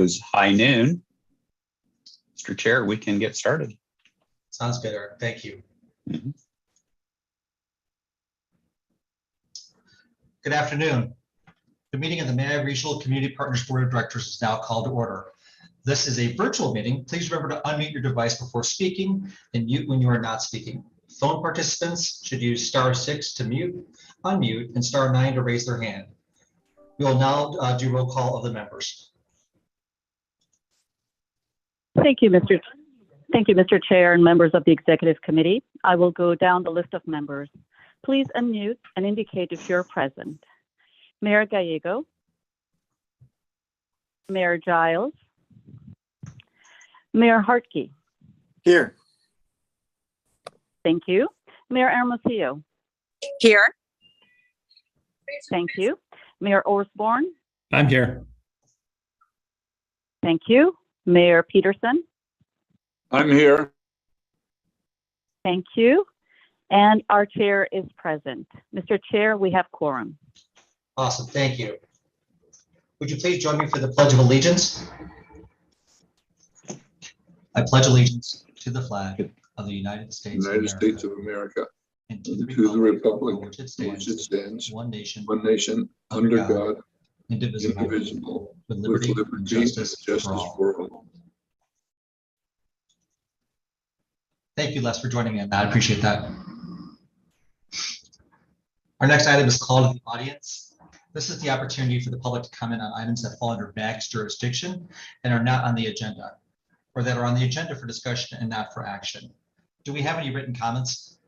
It's high noon. Mr. Chair, we can get started. Sounds good, Eric. Thank you. Mhm. Good afternoon. The meeting of the May Regional Community Partners Board of Directors is now called to order. This is a virtual meeting. Please remember to unmute your device before speaking and mute when you are not speaking. Phone participants should use *6 to mute, unmute, and *9 to raise their hand. We will now do roll call of the members. Thank you, Mr. Chair and members of the Executive Committee. I will go down the list of members. Please unmute and indicate if you're present. Mayor Gallego, Mayor Giles, Mayor Hartke. Here. Thank you. Mayor Hermosillo. Here. Thank you. Mayor Osborne. I'm here. Thank you. Mayor Peterson. I'm here. Thank you. And our chair is present. Mr. Chair, we have quorum. Awesome. Thank you. Would you please join me for the Pledge of Allegiance? I pledge allegiance to the flag of the United States of America and to and the to the republic for which it for which it stands, one nation, one nation, under God, indivisible, indivisible, with with liberty liberty and justice for all. for all. Thank you, Les, for joining me on that. I appreciate that. Our next item is call to the audience. This is the opportunity for the public to comment on items that fall under BAG's jurisdiction and are not on the agenda, or that are on the agenda for discussion and not for action. Do we have any written comments?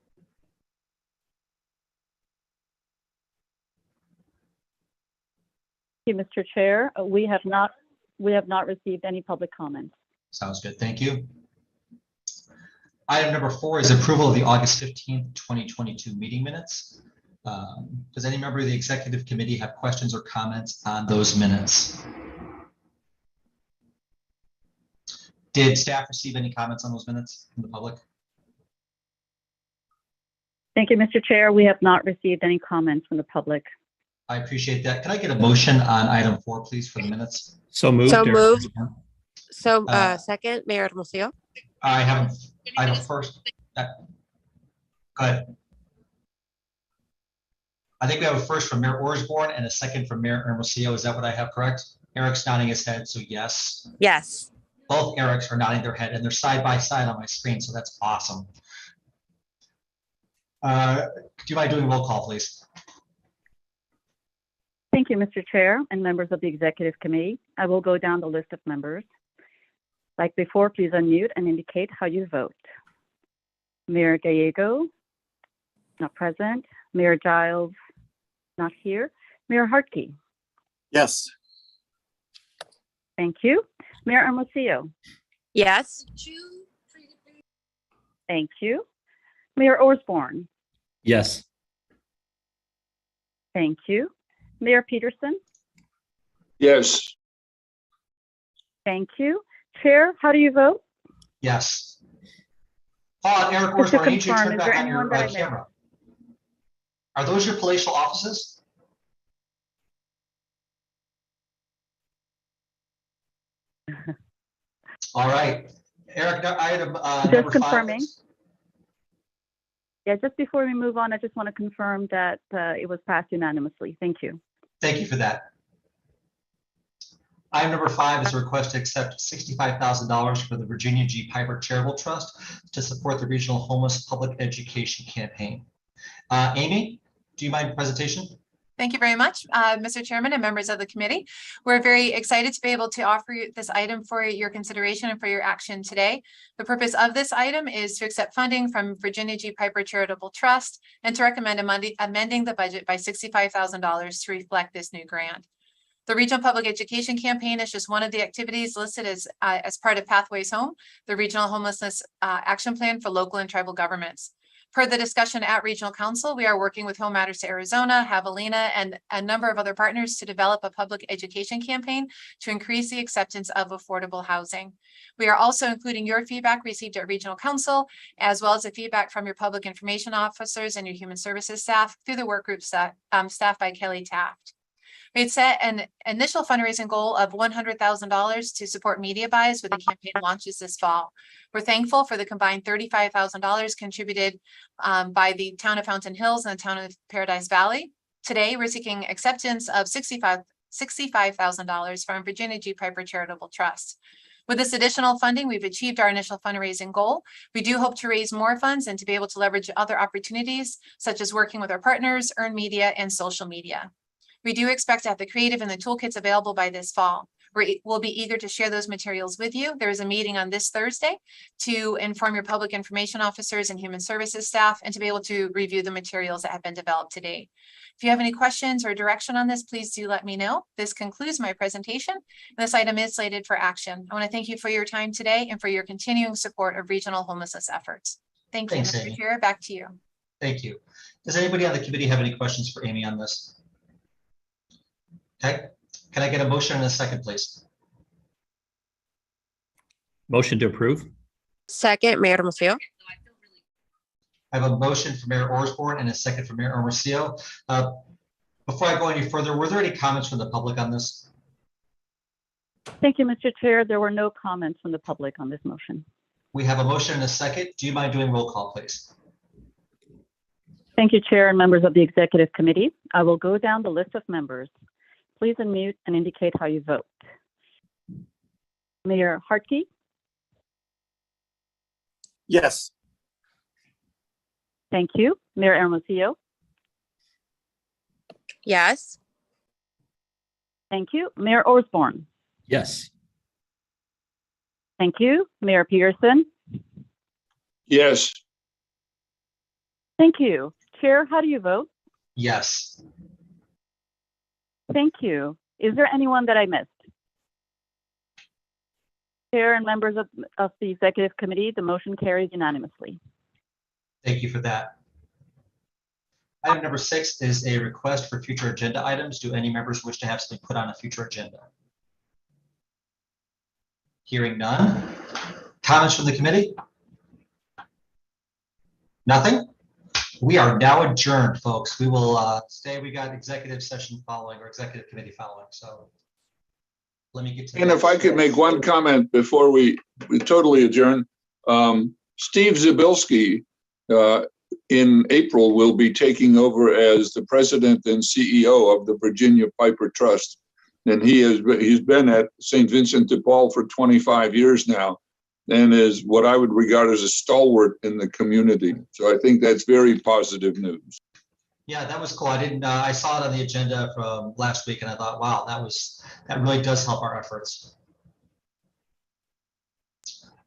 Thank you, Mr. Chair. We have not received any public comments. Sounds good. Thank you. Item number 4 is approval of the August 15th, 2022 meeting minutes. Does any member of the executive committee have questions or comments on those minutes? Did staff receive any comments on those minutes from the public? Thank you, Mr. Chair. We have not received any comments from the public. I appreciate that. Can I get a motion on item 4, please, for the minutes? So moved. So Eric. moved. So Uh, second, Mayor Hermosillo. I have a first. Go ahead. I think we have a first from Mayor Osborne and a second from Mayor Hermosillo. Is that what I have correct? Eric's nodding his head, so yes. Yes. Both Erics are nodding their head and they're side by side on my screen, so that's awesome. Do you mind doing a roll call, please? Thank you, Mr. Chair and members of the Executive Committee. I will go down the list of members. Like before, please unmute and indicate how you vote. Mayor Gallego, not present. Mayor Giles, not here. Mayor Hartke. Yes. Thank you. Mayor Hermosillo. Yes. Thank you. Mayor Osborne. Yes. Thank you. Mayor Peterson. Yes. Thank you. Chair, how do you vote? Yes. Eric Just to Osborne, I need you to confirm, turn is back there on your anyone that I missed? camera. Are those your palatial offices? All right. Eric, item number 5. Confirming. Yeah, just before we move on, I just want to confirm that it was passed unanimously. Thank you. Thank you for that. Item number 5 is a request to accept $65,000 for the Virginia G. Piper Charitable Trust to support the Regional Homeless Public Education Campaign. Amy, do you mind the presentation? Thank you very much, Mr. Chairman and members of the committee. We're very excited to be able to offer you this item for your consideration and for your action today. The purpose of this item is to accept funding from Virginia G. Piper Charitable Trust and to recommend amending the budget by $65,000 to reflect this new grant. The Regional Public Education Campaign is just one of the activities listed as part of Pathways Home, the Regional Homelessness Action Plan for local and tribal governments. Per the discussion at Regional Council, we are working with Home Matters to Arizona, Javelina, and a number of other partners to develop a public education campaign to increase the acceptance of affordable housing. We are also including your feedback received at Regional Council, as well as the feedback from your public information officers and your human services staff through the work group staffed by Kelly Taft. We had set an initial fundraising goal of $100,000 to support media buys with the campaign launches this fall. We're thankful for the combined $35,000 contributed by the town of Fountain Hills and the town of Paradise Valley. Today, we're seeking acceptance of $65,000 from Virginia G. Piper Charitable Trust. With this additional funding, we've achieved our initial fundraising goal. We do hope to raise more funds and to be able to leverage other opportunities, such as working with our partners, earned media, and social media. We do expect to have the creative and the toolkits available by this fall. We'll be eager to share those materials with you. There is a meeting on this Thursday to inform your public information officers and human services staff and to be able to review the materials that have been developed today. If you have any questions or direction on this, please do let me know. This concludes my presentation. This item is slated for action. I want to thank you for your time today and for your continuing support of regional homelessness efforts. Thank you, Thanks, Mr. Amy. Chair. Back to you. Thank you. Does anybody on the committee have any questions for Amy on this? Okay, can I get a motion and a second, please? Motion to approve. Second, Mayor Hermosillo. I have a motion for Mayor Osborne and a second for Mayor Hermosillo. Before I go any further, were there any comments from the public on this? Thank you, Mr. Chair. There were no comments from the public on this motion. We have a motion and a second. Do you mind doing roll call, please? Thank you, Chair and members of the Executive Committee. I will go down the list of members. Please unmute and indicate how you vote. Mayor Hartke, Yes. thank you. Mayor Hermosillo, Yes. thank you. Mayor Osborne, Yes. thank you. Mayor Peterson, Yes. thank you. Chair, how do you vote? Yes. Thank you. Is there anyone that I missed? Chair and members of the Executive Committee, the motion carries unanimously. Thank you for that. Item number 6 is a request for future agenda items. Do any members wish to have something put on a future agenda? Hearing none. Comments from the committee? Nothing? We are now adjourned, folks. We will stay. We got executive session following or executive committee following. So let me get to. And if I could make one comment before we totally adjourn, Steve Zabilski in April will be taking over as the president and CEO of the Virginia Piper Trust. And he's been at St. Vincent de Paul for 25 years now and is what I would regard as a stalwart in the community. So I think that's very positive news. Yeah, that was cool. I saw it on the agenda from last week and I thought, wow, that really does help our efforts.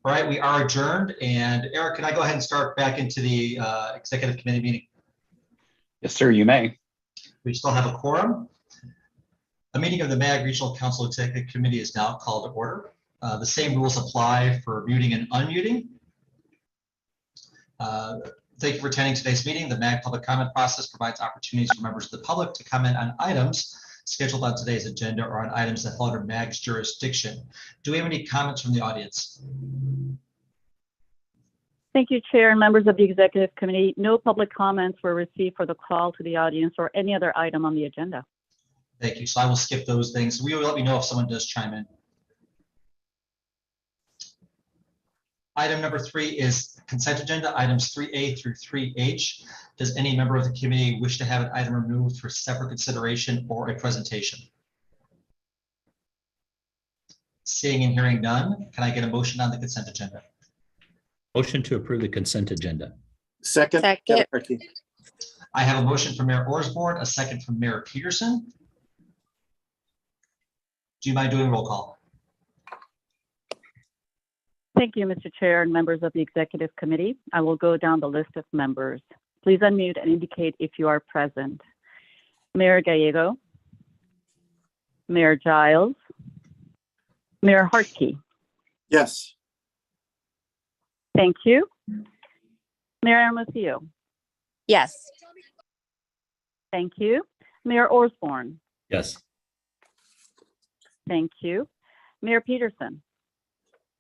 All right, we are adjourned. And Eric, can I go ahead and start back into the executive committee meeting? Yes, sir, you may. We still have a quorum. A meeting of the MAG Regional Council Executive Committee is now called to order. The same rules apply for muting and unmuting. Thank you for attending today's meeting. The MAG public comment process provides opportunities for members of the public to comment on items scheduled on today's agenda or on items that fall under MAG's jurisdiction. Do we have any comments from the audience? Thank you, Chair and members of the Executive Committee. No public comments were received for the call to the audience or any other item on the agenda. Thank you. So I will skip those things. We will let me know if someone does chime in. Item number 3 is consent agenda, items 3A through 3H. Does any member of the committee wish to have an item removed for separate consideration or a presentation? Seeing and hearing none, can I get a motion on the consent agenda? Motion to approve the consent agenda. Second. I have a motion from Mayor Osborne, a second from Mayor Peterson. Do you mind doing roll call? Thank you, Mr. Chair and members of the Executive Committee. I will go down the list of members. Please unmute and indicate if you are present. Mayor Gallego, Mayor Giles, Mayor Hartke. Yes. Thank you. Mayor Hermosillo. Yes. Thank you. Mayor Osborne. Yes. Thank you. Mayor Peterson.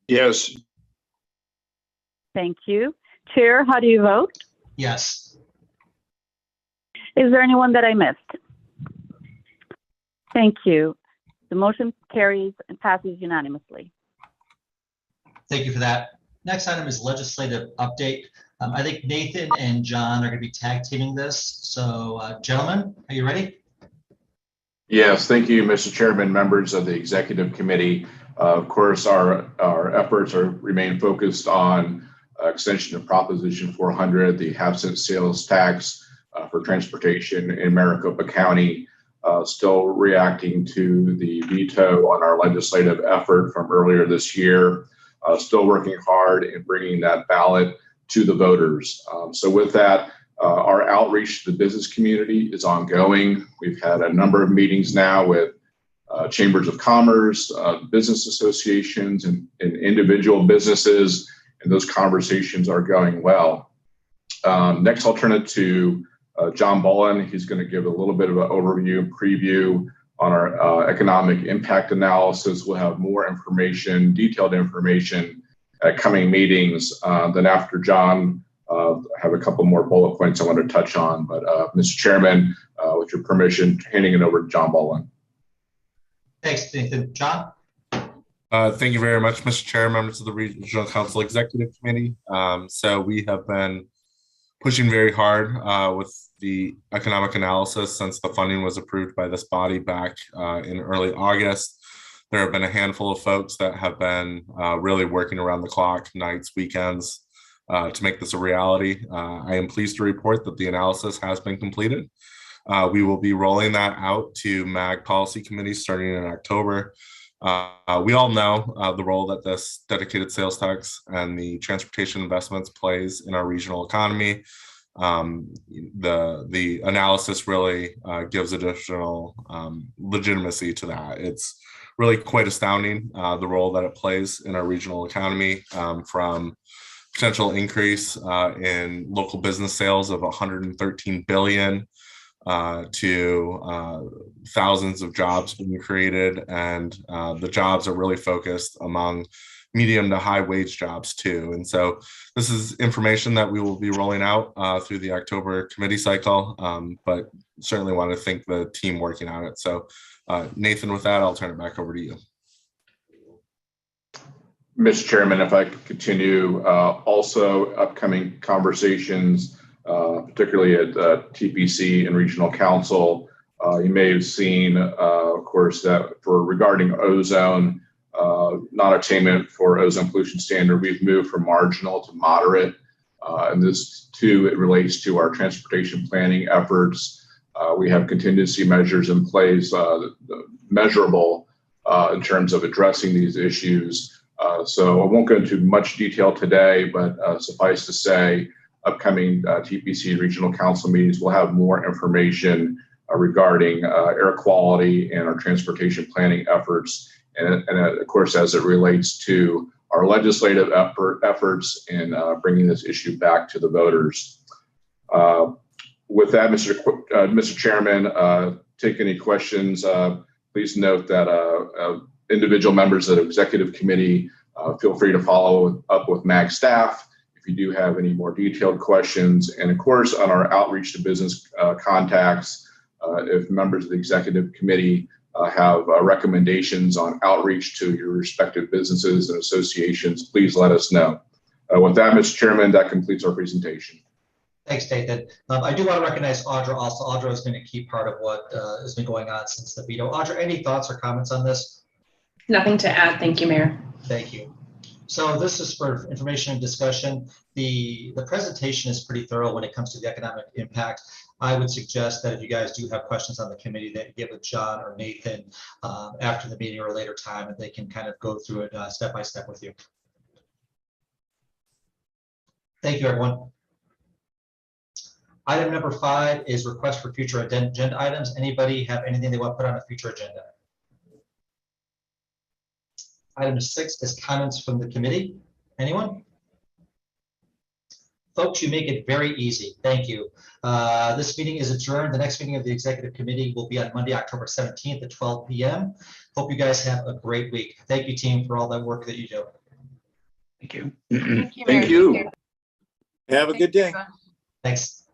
Yes. Thank you. Chair, how do you vote? Yes. Is there anyone that I missed? Thank you. The motion carries and passes unanimously. Thank you for that. Next item is legislative update. I think Nathan and John are going to be tag teaming this. So gentlemen, are you ready? Yes, thank you, Mr. Chairman, members of the executive committee. Of course, our efforts remain focused on extension of Proposition 400, the half-cent sales tax for transportation in Maricopa County. Still reacting to the veto on our legislative effort from earlier this year. Still working hard in bringing that ballot to the voters. So with that, our outreach to the business community is ongoing. We've had a number of meetings now with chambers of commerce, business associations, and individual businesses, and those conversations are going well. Next, I'll turn it to John Bullen. He's going to give a little bit of an overview and preview on our economic impact analysis. We'll have more information, detailed information at coming meetings. Then after John, I have a couple more bullet points I want to touch on. But Mr. Chairman, with your permission, handing it over to John Bullen. Thanks, Nathan. John? Thank you very much, Mr. Chair, members of the Regional Council Executive Committee. So we have been pushing very hard with the economic analysis since the funding was approved by this body back in early August. There have been a handful of folks that have been really working around the clock, nights, weekends, to make this a reality. I am pleased to report that the analysis has been completed. We will be rolling that out to MAG policy committees starting in October. We all know the role that this dedicated sales tax and the transportation investments plays in our regional economy. The analysis really gives additional legitimacy to that. It's really quite astounding the role that it plays in our regional economy, from potential increase in local business sales of 113 billion to thousands of jobs being created, and the jobs are really focused among medium to high wage jobs too. And so this is information that we will be rolling out through the October committee cycle, but certainly want to thank the team working on it. So Nathan, with that, I'll turn it back over to you. Mr. Chairman, if I could continue, also upcoming conversations, particularly at TPC and Regional Council. You may have seen, of course, that regarding ozone, non-attainment for ozone pollution standard, we've moved from marginal to moderate. And this too, it relates to our transportation planning efforts. We have contingency measures in place, measurable in terms of addressing these issues. So I won't go into much detail today, but suffice to say, upcoming TPC Regional Council meetings will have more information regarding air quality and our transportation planning efforts. And of course, as it relates to our legislative efforts in bringing this issue back to the voters. With that, Mr. Chairman, take any questions. Please note that individual members of the executive committee feel free to follow up with MAG staff if you do have any more detailed questions. And of course, on our outreach to business contacts, if members of the executive committee have recommendations on outreach to your respective businesses and associations, please let us know. With that, Mr. Chairman, that completes our presentation. Thanks, Nathan. I do want to recognize Audra also. Audra has been a key part of what has been going on since the veto. Audra, any thoughts or comments on this? Nothing to add. Thank you, Mayor. Thank you. So this is for information and discussion. The presentation is pretty thorough when it comes to the economic impact. I would suggest that if you guys do have questions on the committee, that you give it John or Nathan after the meeting or a later time, and they can kind of go through it step by step with you. Thank you, everyone. Item number 5 is request for future agenda items. Anybody have anything they want to put on a future agenda? Item 6 is comments from the committee. Anyone? Folks, you make it very easy. Thank you. This meeting is adjourned. The next meeting of the executive committee will be on Monday, October 17th at 12 p.m. Hope you guys have a great week. Thank you, team, for all that work that you do. Thank you. Thank you. Thank you. Have a good day. Thanks.